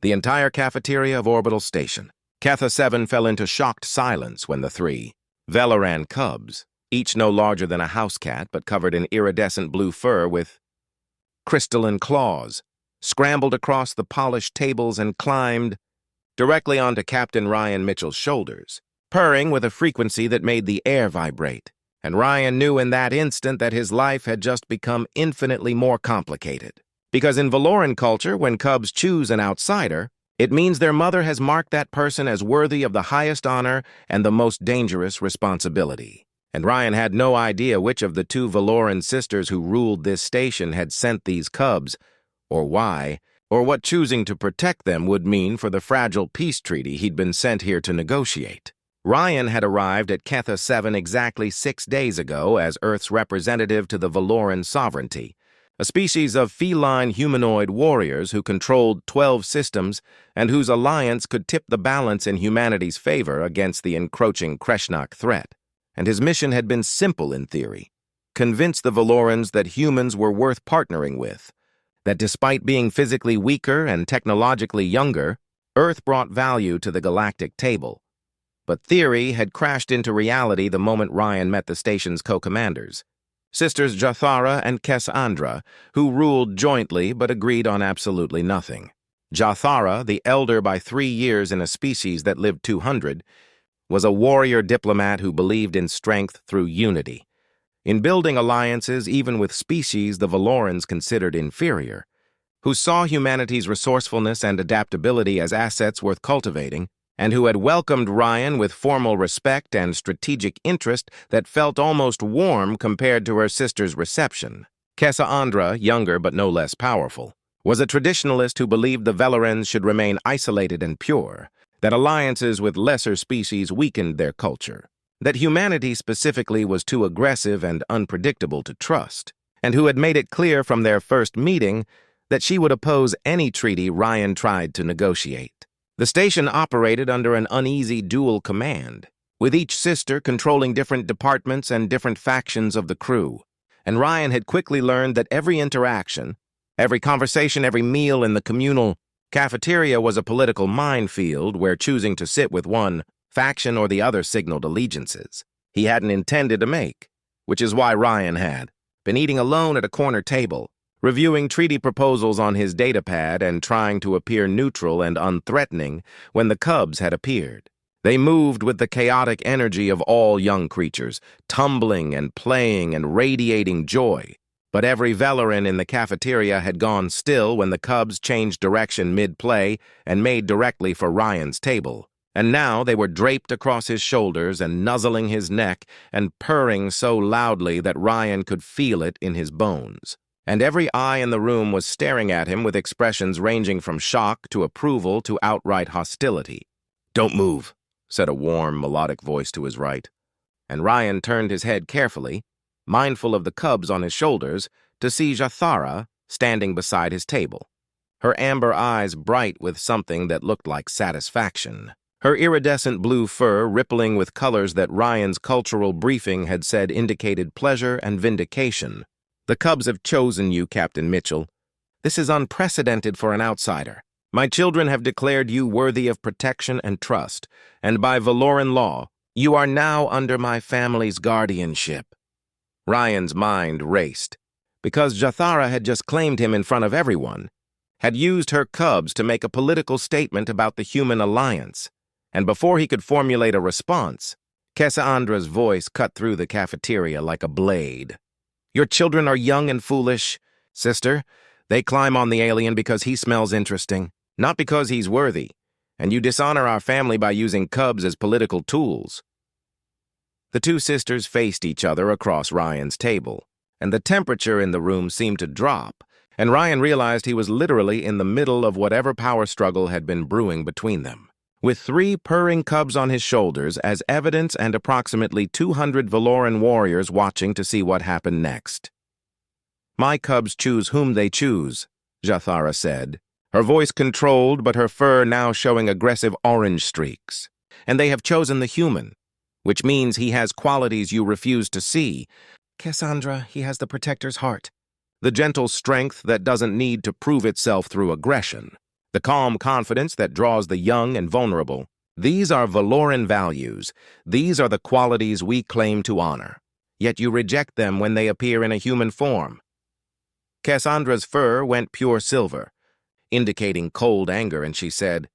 the entire cafeteria of Orbital Station. Ketha 7 fell into shocked silence when the three Velkren cubs, each no larger than a house cat but covered in iridescent blue fur with crystalline claws, scrambled across the polished tables and climbed directly onto Captain Ryan Mitchell's shoulders, purring with a frequency that made the air vibrate. And Ryan knew in that instant that his life had just become infinitely more complicated. Because in Velkren culture, when cubs choose an outsider, it means their mother has marked that person as worthy of the highest honor and the most dangerous responsibility. And Ryan had no idea which of the two Velkren sisters who ruled this station had sent these cubs, or why, or what choosing to protect them would mean for the fragile peace treaty he'd been sent here to negotiate. Ryan had arrived at Ketha 7 exactly 6 days ago as Earth's representative to the Velkren sovereignty, a species of feline humanoid warriors who controlled 12 systems and whose alliance could tip the balance in humanity's favor against the encroaching Kreshnak threat. And his mission had been simple in theory: convince the Velkrens that humans were worth partnering with, that despite being physically weaker and technologically younger, Earth brought value to the galactic table. But theory had crashed into reality the moment Ryan met the station's co-commanders, Sisters Jathara and Cassandra, who ruled jointly but agreed on absolutely nothing. Jathara, the elder by 3 years in a species that lived 200, was a warrior diplomat who believed in strength through unity, in building alliances even with species the Velkrens considered inferior, who saw humanity's resourcefulness and adaptability as assets worth cultivating, and who had welcomed Ryan with formal respect and strategic interest that felt almost warm compared to her sister's reception. Cassandra, younger but no less powerful, was a traditionalist who believed the Velkrens should remain isolated and pure, that alliances with lesser species weakened their culture, that humanity specifically was too aggressive and unpredictable to trust, and who had made it clear from their first meeting that she would oppose any treaty Ryan tried to negotiate. The station operated under an uneasy dual command, with each sister controlling different departments and different factions of the crew, and Ryan had quickly learned that every interaction, every conversation, every meal in the communal cafeteria was a political minefield where choosing to sit with one faction or the other signaled allegiances he hadn't intended to make, which is why Ryan had been eating alone at a corner table, reviewing treaty proposals on his datapad and trying to appear neutral and unthreatening when the cubs had appeared. They moved with the chaotic energy of all young creatures, tumbling and playing and radiating joy. But every Velkren in the cafeteria had gone still when the cubs changed direction mid-play and made directly for Ryan's table. And now they were draped across his shoulders and nuzzling his neck and purring so loudly that Ryan could feel it in his bones. And every eye in the room was staring at him with expressions ranging from shock to approval to outright hostility. "Don't move," said a warm, melodic voice to his right. And Ryan turned his head carefully, mindful of the cubs on his shoulders, to see Jathara standing beside his table, her amber eyes bright with something that looked like satisfaction, her iridescent blue fur rippling with colors that Ryan's cultural briefing had said indicated pleasure and vindication. "The cubs have chosen you, Captain Mitchell. This is unprecedented for an outsider. My children have declared you worthy of protection and trust, and by Velkren law, you are now under my family's guardianship." Ryan's mind raced, because Jathara had just claimed him in front of everyone, had used her cubs to make a political statement about the human alliance, and before he could formulate a response, Cassandra's voice cut through the cafeteria like a blade. "Your children are young and foolish, sister. They climb on the alien because he smells interesting, not because he's worthy, and you dishonor our family by using cubs as political tools." The two sisters faced each other across Ryan's table, and the temperature in the room seemed to drop, and Ryan realized he was literally in the middle of whatever power struggle had been brewing between them. With 3 purring cubs on his shoulders as evidence and approximately 200 Velkren warriors watching to see what happened next. "My cubs choose whom they choose," Jathara said, her voice controlled but her fur now showing aggressive orange streaks. "And they have chosen the human, which means he has qualities you refuse to see. Cassandra, he has the protector's heart, the gentle strength that doesn't need to prove itself through aggression. The calm confidence that draws the young and vulnerable. These are Velkren values. These are the qualities we claim to honor. Yet you reject them when they appear in a human form. Cassandra's fur went pure silver, indicating cold anger, and she said,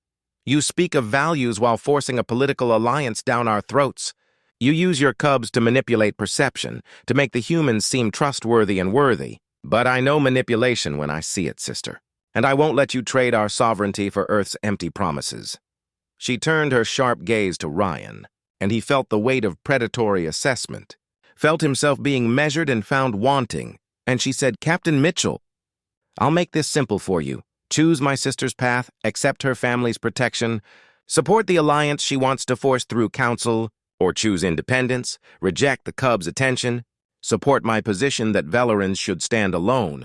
"You speak of values while forcing a political alliance down our throats. You use your cubs to manipulate perception, to make the humans seem trustworthy and worthy. But I know manipulation when I see it, sister. And I won't let you trade our sovereignty for Earth's empty promises." She turned her sharp gaze to Ryan, and he felt the weight of predatory assessment, felt himself being measured and found wanting, and she said, "Captain Mitchell, I'll make this simple for you. Choose my sister's path, accept her family's protection, support the alliance she wants to force through council, or choose independence, reject the cubs' attention, support my position that Velkrens should stand alone.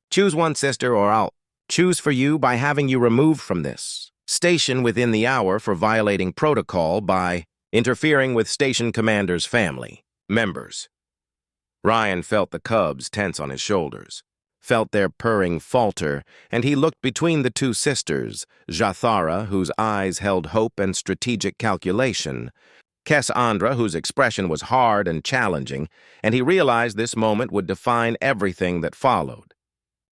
Choose one, sister, or I'll choose for you by having you removed from this station within the hour for violating protocol by interfering with station commander's family members." Ryan felt the cubs tense on his shoulders, felt their purring falter, and he looked between the two sisters, Jathara, whose eyes held hope and strategic calculation, Cassandra, whose expression was hard and challenging, and he realized this moment would define everything that followed,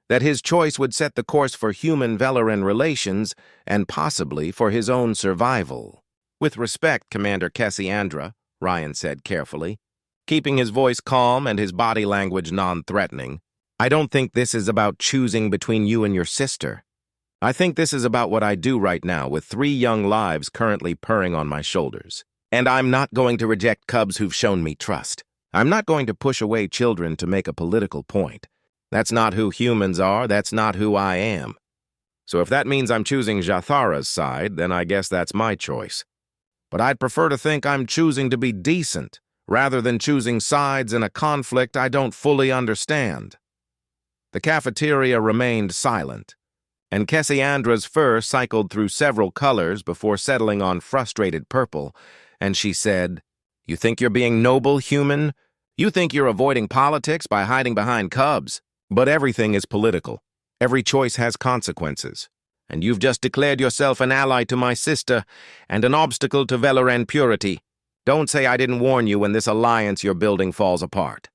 that his choice would set the course for human-Velkren relations and possibly for his own survival. "With respect, Commander Cassandra," Ryan said carefully, keeping his voice calm and his body language non-threatening, "I don't think this is about choosing between you and your sister. I think this is about what I do right now with 3 young lives currently purring on my shoulders. And I'm not going to reject cubs who've shown me trust. I'm not going to push away children to make a political point. That's not who humans are, that's not who I am. So if that means I'm choosing Jathara's side, then I guess that's my choice. But I'd prefer to think I'm choosing to be decent, rather than choosing sides in a conflict I don't fully understand." The cafeteria remained silent, and Cassandra's fur cycled through several colors before settling on frustrated purple, and she said, "You think you're being noble, human? You think you're avoiding politics by hiding behind cubs? But everything is political. Every choice has consequences. And you've just declared yourself an ally to my sister and an obstacle to Velkren purity. Don't say I didn't warn you when this alliance you're building falls apart."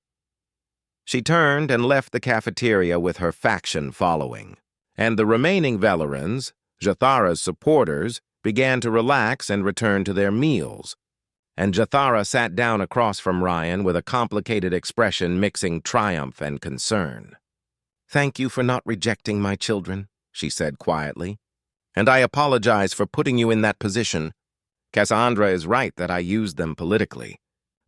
She turned and left the cafeteria with her faction following, and the remaining Velkrens, Jathara's supporters, began to relax and return to their meals, and Jathara sat down across from Ryan with a complicated expression mixing triumph and concern. "Thank you for not rejecting my children," she said quietly, "and I apologize for putting you in that position. Cassandra is right that I used them politically.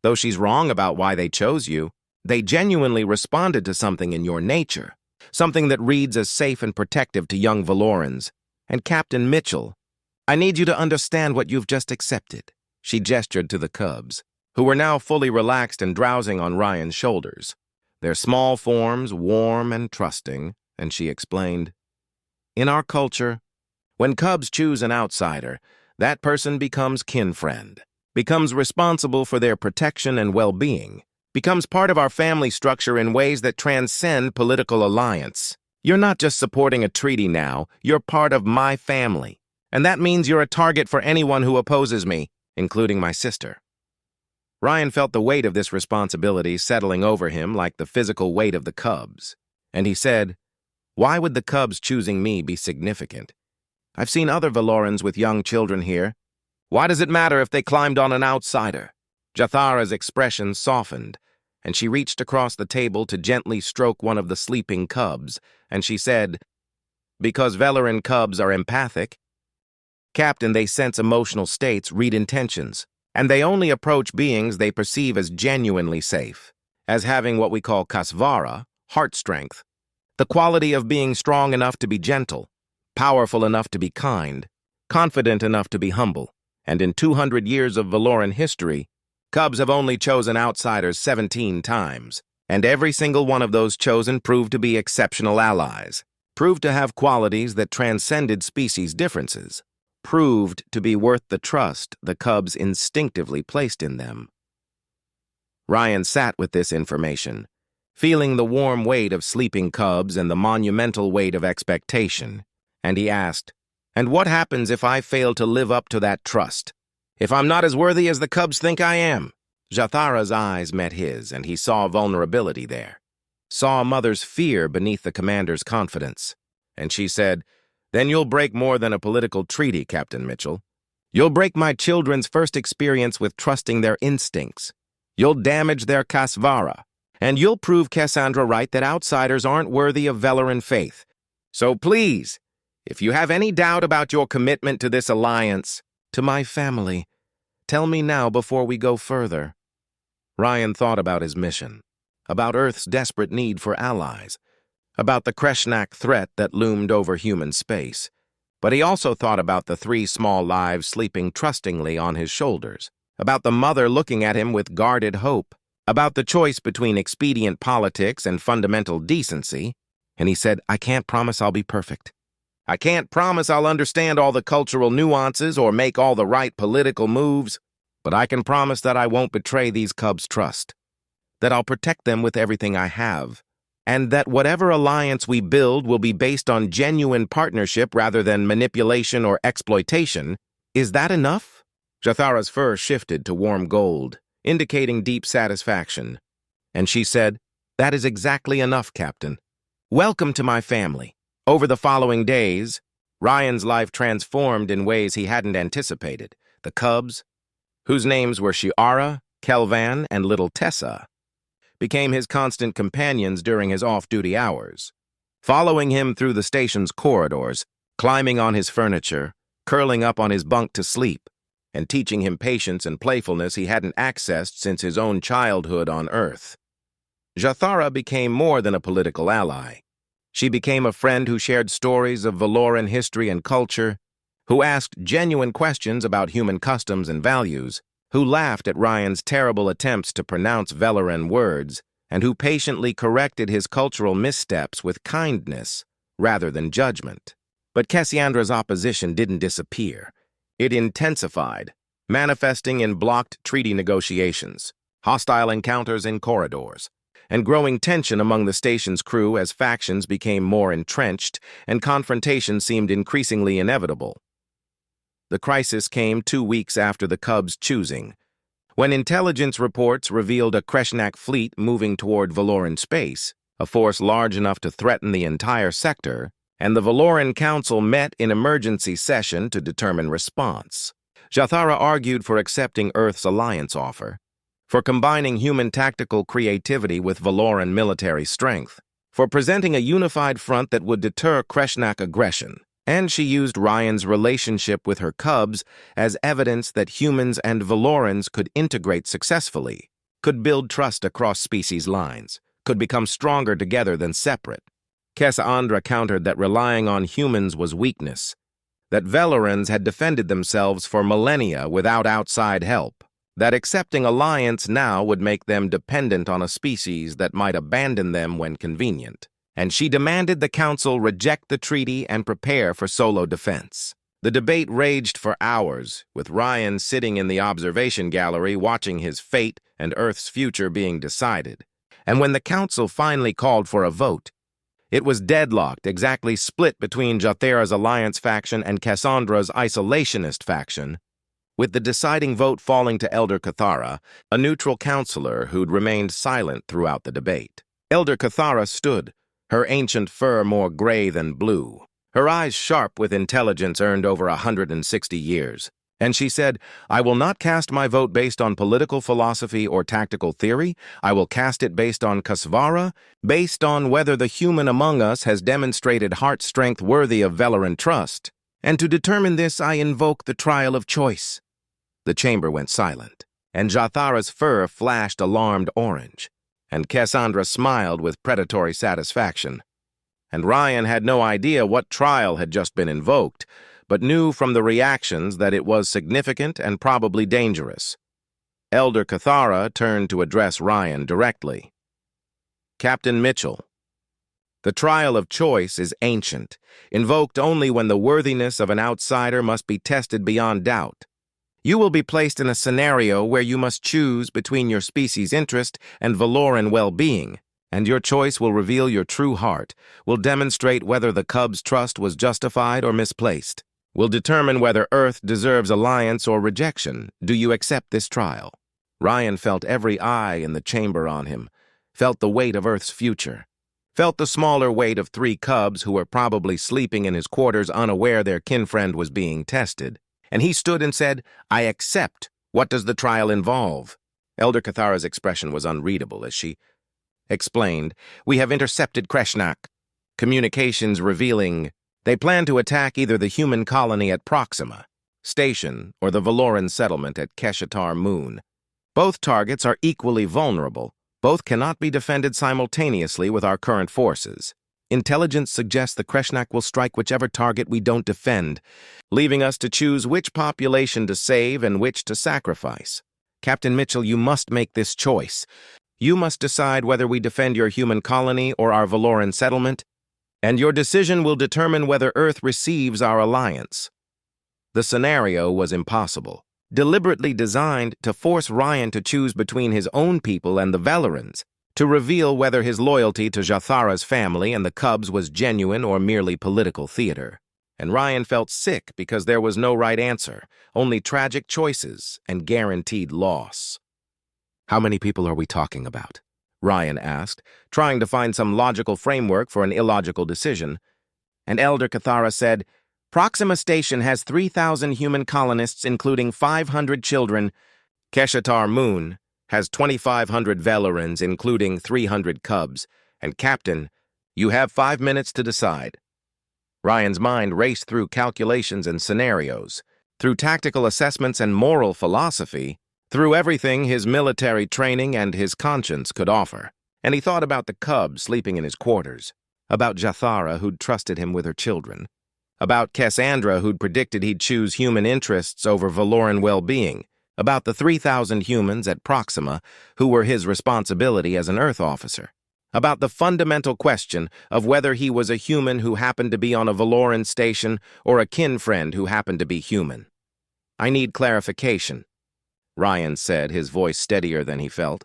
Though she's wrong about why they chose you, they genuinely responded to something in your nature, something that reads as safe and protective to young Velkrens. And Captain Mitchell, I need you to understand what you've just accepted." She gestured to the cubs, who were now fully relaxed and drowsing on Ryan's shoulders, their small forms warm and trusting, and she explained, "In our culture, when cubs choose an outsider, that person becomes kin-friend, becomes responsible for their protection and well-being, becomes part of our family structure in ways that transcend political alliance. You're not just supporting a treaty now, you're part of my family. And that means you're a target for anyone who opposes me, including my sister." Ryan felt the weight of this responsibility settling over him like the physical weight of the cubs, and he said, "Why would the cubs choosing me be significant? I've seen other Velkrens with young children here. Why does it matter if they climbed on an outsider?" Jathara's expression softened, and she reached across the table to gently stroke one of the sleeping cubs, and she said, "Because Velkren cubs are empathic. Captain, they sense emotional states, read intentions, and they only approach beings they perceive as genuinely safe, as having what we call kasvara, heart strength, the quality of being strong enough to be gentle, powerful enough to be kind, confident enough to be humble. And in 200 years of Velkren history, cubs have only chosen outsiders 17 times, and every single one of those chosen proved to be exceptional allies, proved to have qualities that transcended species differences, proved to be worth the trust the cubs instinctively placed in them. Ryan sat with this information, feeling the warm weight of sleeping cubs and the monumental weight of expectation, and he asked, And what happens if I fail to live up to that trust? If I'm not as worthy as the cubs think I am? Jathara's eyes met his, and he saw vulnerability there. Saw a mother's fear beneath the commander's confidence. And she said, "Then you'll break more than a political treaty, Captain Mitchell. You'll break my children's first experience with trusting their instincts. You'll damage their kasvara. And you'll prove Cassandra right that outsiders aren't worthy of Velkren faith. So please, if you have any doubt about your commitment to this alliance, to my family, tell me now before we go further." Ryan thought about his mission, about Earth's desperate need for allies, about the Kreshnak threat that loomed over human space. But he also thought about the 3 small lives sleeping trustingly on his shoulders, about the mother looking at him with guarded hope, about the choice between expedient politics and fundamental decency, and he said, "I can't promise I'll be perfect. I can't promise I'll understand all the cultural nuances or make all the right political moves, but I can promise that I won't betray these cubs' trust, that I'll protect them with everything I have, and that whatever alliance we build will be based on genuine partnership rather than manipulation or exploitation. Is that enough?" Jathara's fur shifted to warm gold, indicating deep satisfaction, and she said, "That is exactly enough, Captain. Welcome to my family." Over the following days, Ryan's life transformed in ways he hadn't anticipated. The cubs, whose names were Shiara, Kelvan, and little Tessa, became his constant companions during his off-duty hours, following him through the station's corridors, climbing on his furniture, curling up on his bunk to sleep, and teaching him patience and playfulness he hadn't accessed since his own childhood on Earth. Jathara became more than a political ally. She became a friend who shared stories of Velkren history and culture, who asked genuine questions about human customs and values, who laughed at Ryan's terrible attempts to pronounce Velkren words, and who patiently corrected his cultural missteps with kindness rather than judgment. But Cassandra's opposition didn't disappear. It intensified, manifesting in blocked treaty negotiations, hostile encounters in corridors, and growing tension among the station's crew as factions became more entrenched and confrontation seemed increasingly inevitable. The crisis came 2 weeks after the Cubs' choosing, when intelligence reports revealed a Kreshnak fleet moving toward Velkren space, a force large enough to threaten the entire sector, and the Velkren Council met in emergency session to determine response. Jathara argued for accepting Earth's alliance offer, for combining human tactical creativity with Velkren military strength, for presenting a unified front that would deter Kreshnak aggression, and she used Ryan's relationship with her cubs as evidence that humans and Velkrens could integrate successfully, could build trust across species lines, could become stronger together than separate. Cassandra countered that relying on humans was weakness, that Velkrens had defended themselves for millennia without outside help, that accepting alliance now would make them dependent on a species that might abandon them when convenient, and she demanded the Council reject the treaty and prepare for solo defense. The debate raged for hours, with Ryan sitting in the observation gallery watching his fate and Earth's future being decided. And when the Council finally called for a vote, it was deadlocked, exactly split between Jathara's alliance faction and Cassandra's isolationist faction, with the deciding vote falling to Elder Cathara, a neutral counselor who'd remained silent throughout the debate. Elder Cathara stood, her ancient fur more gray than blue, her eyes sharp with intelligence earned over 160 years. And she said, "I will not cast my vote based on political philosophy or tactical theory. I will cast it based on kasvara, based on whether the human among us has demonstrated heart strength worthy of Velkren trust. And to determine this, I invoke the trial of choice." The chamber went silent, and Jathara's fur flashed alarmed orange, and Cassandra smiled with predatory satisfaction. And Ryan had no idea what trial had just been invoked, but knew from the reactions that it was significant and probably dangerous. Elder Cathara turned to address Ryan directly. "Captain Mitchell, the trial of choice is ancient, invoked only when the worthiness of an outsider must be tested beyond doubt. You will be placed in a scenario where you must choose between your species' interest and Velkren well-being, and your choice will reveal your true heart, will demonstrate whether the Cubs' trust was justified or misplaced. will determine whether Earth deserves alliance or rejection. Do you accept this trial? Ryan felt every eye in the chamber on him, felt the weight of Earth's future, felt the smaller weight of 3 cubs who were probably sleeping in his quarters unaware their kinfriend was being tested. And he stood and said, I accept. What does the trial involve? Elder Cathara's expression was unreadable as she explained, We have intercepted Kreshnak. Communications revealing they plan to attack either the human colony at Proxima Station or the Velkren settlement at Keshatar Moon. Both targets are equally vulnerable. Both cannot be defended simultaneously with our current forces. Intelligence suggests the Kreshnak will strike whichever target we don't defend, leaving us to choose which population to save and which to sacrifice. Captain Mitchell, you must make this choice. You must decide whether we defend your human colony or our Velkren settlement, and your decision will determine whether Earth receives our alliance. The scenario was impossible, deliberately designed to force Ryan to choose between his own people and the Velkrens, to reveal whether his loyalty to Jathara's family and the Cubs was genuine or merely political theater. And Ryan felt sick because there was no right answer, only tragic choices and guaranteed loss. How many people are we talking about? Ryan asked, trying to find some logical framework for an illogical decision. And Elder Cathara said, Proxima Station has 3,000 human colonists, including 500 children. Keshatar Moon has 2,500 Velkrens, including 300 cubs. And Captain, you have 5 minutes to decide. Ryan's mind raced through calculations and scenarios, through tactical assessments and moral philosophy, through everything his military training and his conscience could offer. And he thought about the cub sleeping in his quarters, about Jathara who'd trusted him with her children, about Cassandra who'd predicted he'd choose human interests over Velkren well-being, about the 3,000 humans at Proxima who were his responsibility as an Earth officer, about the fundamental question of whether he was a human who happened to be on a Velkren station or a kin-friend who happened to be human. I need clarification, Ryan said, his voice steadier than he felt.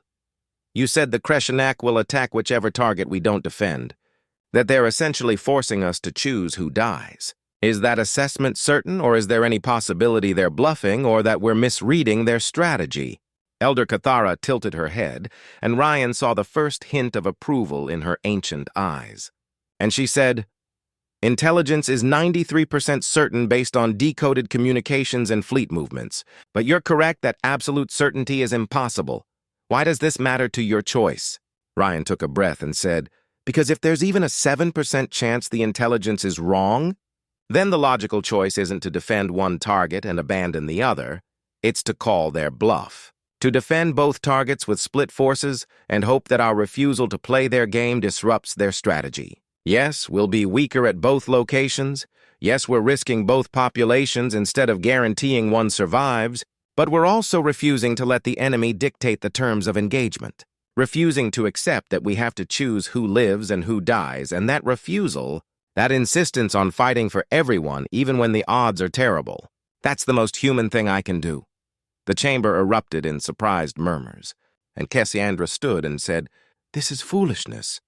You said the Kreshnak will attack whichever target we don't defend, that they're essentially forcing us to choose who dies. Is that assessment certain, or is there any possibility they're bluffing or that we're misreading their strategy? Elder Cathara tilted her head, and Ryan saw the first hint of approval in her ancient eyes. And she said, Intelligence is 93% certain based on decoded communications and fleet movements, but you're correct that absolute certainty is impossible. Why does this matter to your choice? Ryan took a breath and said, Because if there's even a 7% chance the intelligence is wrong, then the logical choice isn't to defend one target and abandon the other, it's to call their bluff. To defend both targets with split forces and hope that our refusal to play their game disrupts their strategy. Yes, we'll be weaker at both locations. Yes, we're risking both populations instead of guaranteeing one survives, but we're also refusing to let the enemy dictate the terms of engagement, refusing to accept that we have to choose who lives and who dies, and that refusal, that insistence on fighting for everyone even when the odds are terrible, that's the most human thing I can do. The chamber erupted in surprised murmurs, and Cassandra stood and said, This is foolishness.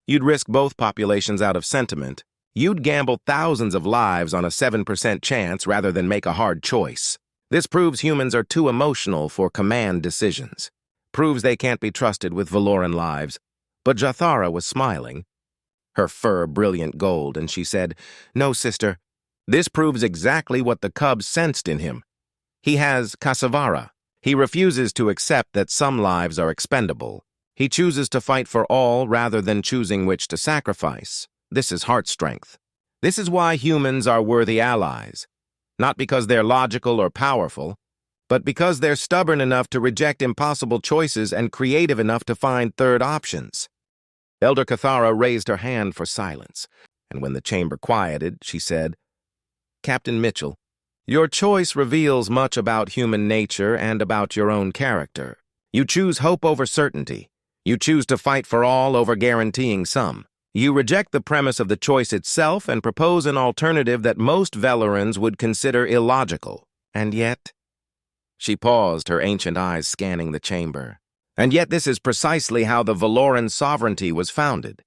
You'd risk both populations out of sentiment. You'd gamble thousands of lives on a 7% chance rather than make a hard choice. This proves humans are too emotional for command decisions. Proves they can't be trusted with Velkren lives. But Jathara was smiling, her fur brilliant gold, and she said, No, sister. This proves exactly what the cub sensed in him. He has Kasavara. He refuses to accept that some lives are expendable. He chooses to fight for all rather than choosing which to sacrifice. This is heart strength. This is why humans are worthy allies. Not because they're logical or powerful, but because they're stubborn enough to reject impossible choices and creative enough to find third options. Elder Cathara raised her hand for silence, and when the chamber quieted, she said, Captain Mitchell, your choice reveals much about human nature and about your own character. You choose hope over certainty. You choose to fight for all over guaranteeing some. You reject the premise of the choice itself and propose an alternative that most Velkrens would consider illogical. And yet... She paused, her ancient eyes scanning the chamber. And yet this is precisely how the Velkren sovereignty was founded.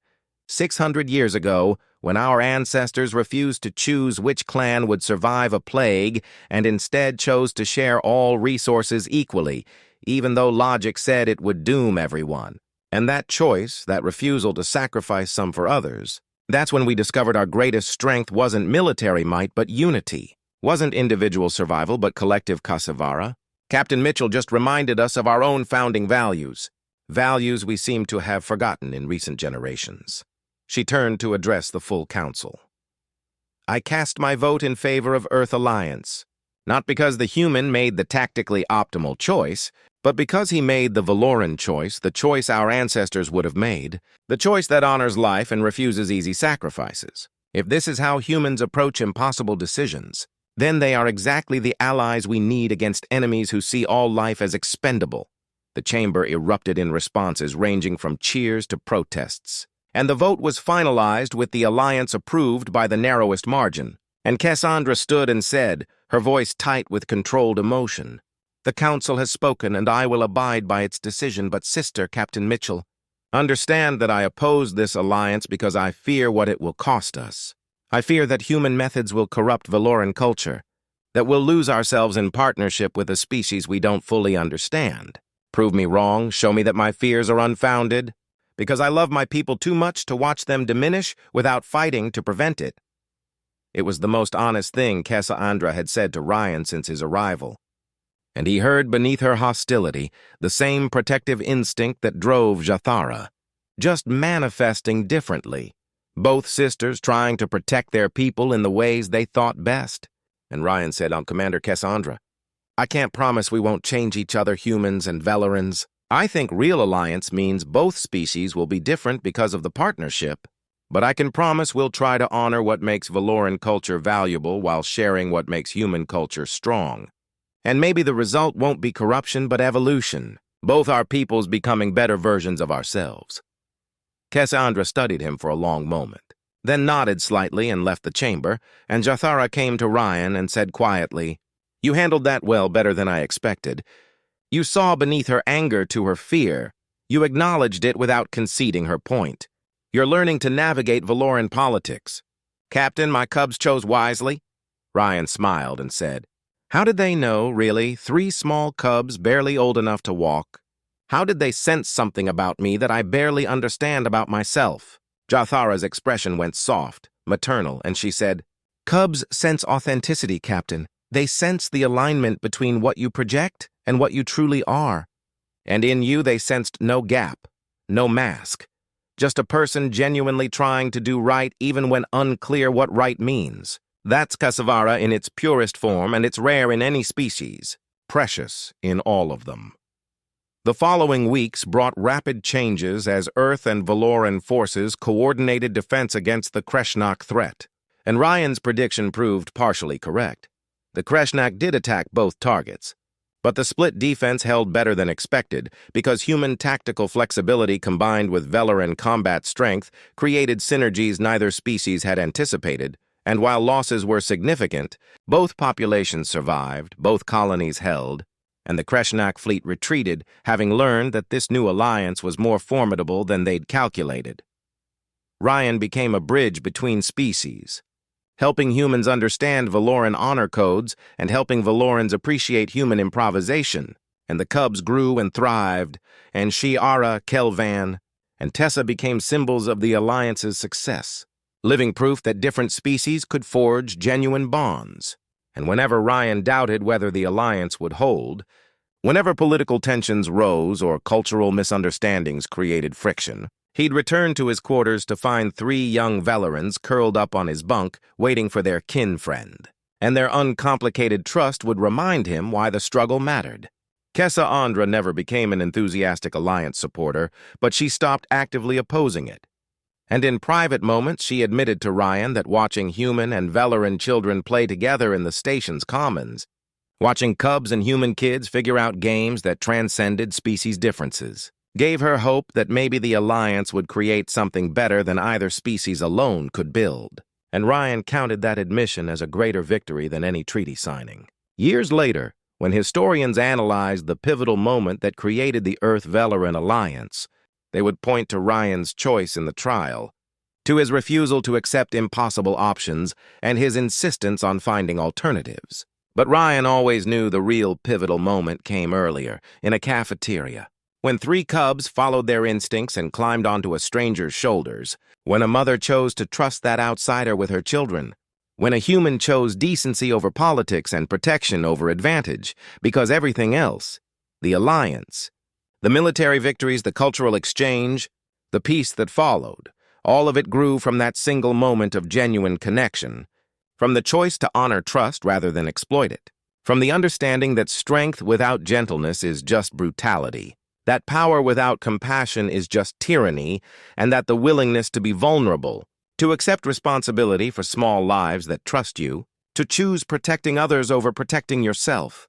600 years ago, when our ancestors refused to choose which clan would survive a plague and instead chose to share all resources equally, even though logic said it would doom everyone. And that choice, that refusal to sacrifice some for others, that's when we discovered our greatest strength wasn't military might but unity. Wasn't individual survival but collective kasavara. Captain Mitchell just reminded us of our own founding values. Values we seem to have forgotten in recent generations. She turned to address the full council. I cast my vote in favor of Earth Alliance, not because the human made the tactically optimal choice, but because he made the Velkren choice, the choice our ancestors would have made, the choice that honors life and refuses easy sacrifices. If this is how humans approach impossible decisions, then they are exactly the allies we need against enemies who see all life as expendable. The chamber erupted in responses ranging from cheers to protests. And the vote was finalized with the alliance approved by the narrowest margin. And Cassandra stood and said, her voice tight with controlled emotion, the council has spoken and I will abide by its decision, but Sister Captain Mitchell, understand that I oppose this alliance because I fear what it will cost us. I fear that human methods will corrupt Velkren culture, that we'll lose ourselves in partnership with a species we don't fully understand. Prove me wrong, show me that my fears are unfounded, because I love my people too much to watch them diminish without fighting to prevent it. It was the most honest thing Cassandra had said to Ryan since his arrival. And he heard beneath her hostility the same protective instinct that drove Jathara, just manifesting differently. Both sisters trying to protect their people in the ways they thought best. And Ryan said, Commander Cassandra, I can't promise we won't change each other, humans and Velkrens. I think real alliance means both species will be different because of the partnership, but I can promise we'll try to honor what makes Velkren culture valuable while sharing what makes human culture strong. And maybe the result won't be corruption but evolution, both our peoples becoming better versions of ourselves. Cassandra studied him for a long moment, then nodded slightly and left the chamber, and Jathara came to Ryan and said quietly, You handled that well, better than I expected. You saw beneath her anger to her fear. You acknowledged it without conceding her point. You're learning to navigate Velkren politics. Captain, my cubs chose wisely. Ryan smiled and said, How did they know, really, 3 small cubs barely old enough to walk? How did they sense something about me that I barely understand about myself? Jathara's expression went soft, maternal, and she said, Cubs sense authenticity, Captain. They sense the alignment between what you project and what you truly are. And in you they sensed no gap, no mask. Just a person genuinely trying to do right even when unclear what right means. That's kasavara in its purest form, and it's rare in any species, precious in all of them. The following weeks brought rapid changes as Earth and Velkren forces coordinated defense against the Kreshnak threat, and Ryan's prediction proved partially correct. The Kreshnak did attack both targets, but the split defense held better than expected because human tactical flexibility combined with Velkren combat strength created synergies neither species had anticipated, and while losses were significant, both populations survived, both colonies held, and the Kreshnak fleet retreated, having learned that this new alliance was more formidable than they'd calculated. Ryan became a bridge between species, helping humans understand Velkren honor codes and helping Velkrens appreciate human improvisation, and the cubs grew and thrived, and Shiara, Kelvan, and Tessa became symbols of the alliance's success, living proof that different species could forge genuine bonds. And whenever Ryan doubted whether the alliance would hold, whenever political tensions rose or cultural misunderstandings created friction, he'd return to his quarters to find 3 young Velkrens curled up on his bunk, waiting for their kin friend. And their uncomplicated trust would remind him why the struggle mattered. Cassandra never became an enthusiastic alliance supporter, but she stopped actively opposing it. And in private moments, she admitted to Ryan that watching human and Velkren children play together in the station's commons, watching cubs and human kids figure out games that transcended species differences, gave her hope that maybe the alliance would create something better than either species alone could build. And Ryan counted that admission as a greater victory than any treaty signing. Years later, when historians analyzed the pivotal moment that created the Earth-Velkren alliance, they would point to Ryan's choice in the trial, to his refusal to accept impossible options and his insistence on finding alternatives. But Ryan always knew the real pivotal moment came earlier, in a cafeteria, when 3 cubs followed their instincts and climbed onto a stranger's shoulders, when a mother chose to trust that outsider with her children, when a human chose decency over politics and protection over advantage, because everything else, the alliance, the military victories, the cultural exchange, the peace that followed, all of it grew from that single moment of genuine connection, from the choice to honor trust rather than exploit it, from the understanding that strength without gentleness is just brutality, that power without compassion is just tyranny, and that the willingness to be vulnerable, to accept responsibility for small lives that trust you, to choose protecting others over protecting yourself.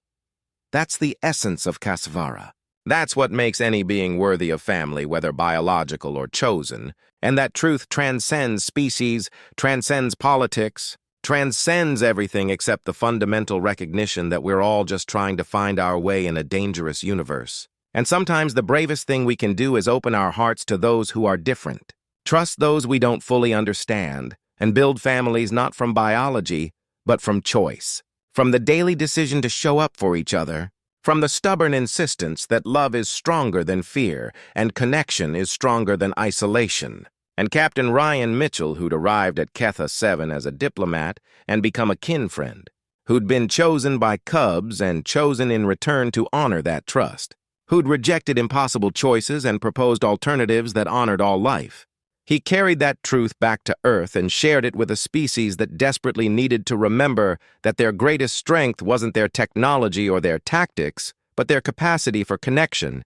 That's the essence of Kasvara. That's what makes any being worthy of family, whether biological or chosen, and that truth transcends species, transcends politics, transcends everything except the fundamental recognition that we're all just trying to find our way in a dangerous universe. And sometimes the bravest thing we can do is open our hearts to those who are different. Trust those we don't fully understand, and build families not from biology, but from choice. From the daily decision to show up for each other, from the stubborn insistence that love is stronger than fear, and connection is stronger than isolation. And Captain Ryan Mitchell, who'd arrived at Ketha 7 as a diplomat and become a kin friend, who'd been chosen by cubs and chosen in return to honor that trust, who'd rejected impossible choices and proposed alternatives that honored all life. He carried that truth back to Earth and shared it with a species that desperately needed to remember that their greatest strength wasn't their technology or their tactics, but their capacity for connection,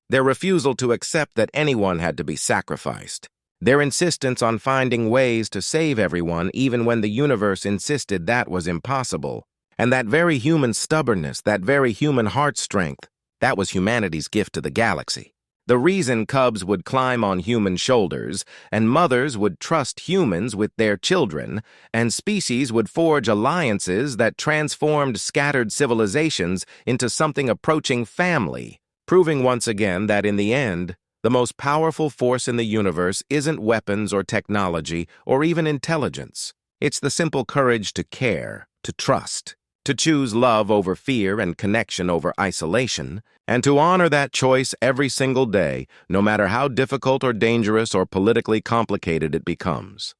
their refusal to accept that anyone had to be sacrificed, their insistence on finding ways to save everyone even when the universe insisted that was impossible, and that very human stubbornness, that very human heart strength, that was humanity's gift to the galaxy. The reason cubs would climb on human shoulders, and mothers would trust humans with their children, and species would forge alliances that transformed scattered civilizations into something approaching family, proving once again that in the end, the most powerful force in the universe isn't weapons or technology or even intelligence. It's the simple courage to care, to trust, to choose love over fear and connection over isolation, and to honor that choice every single day, no matter how difficult or dangerous or politically complicated it becomes.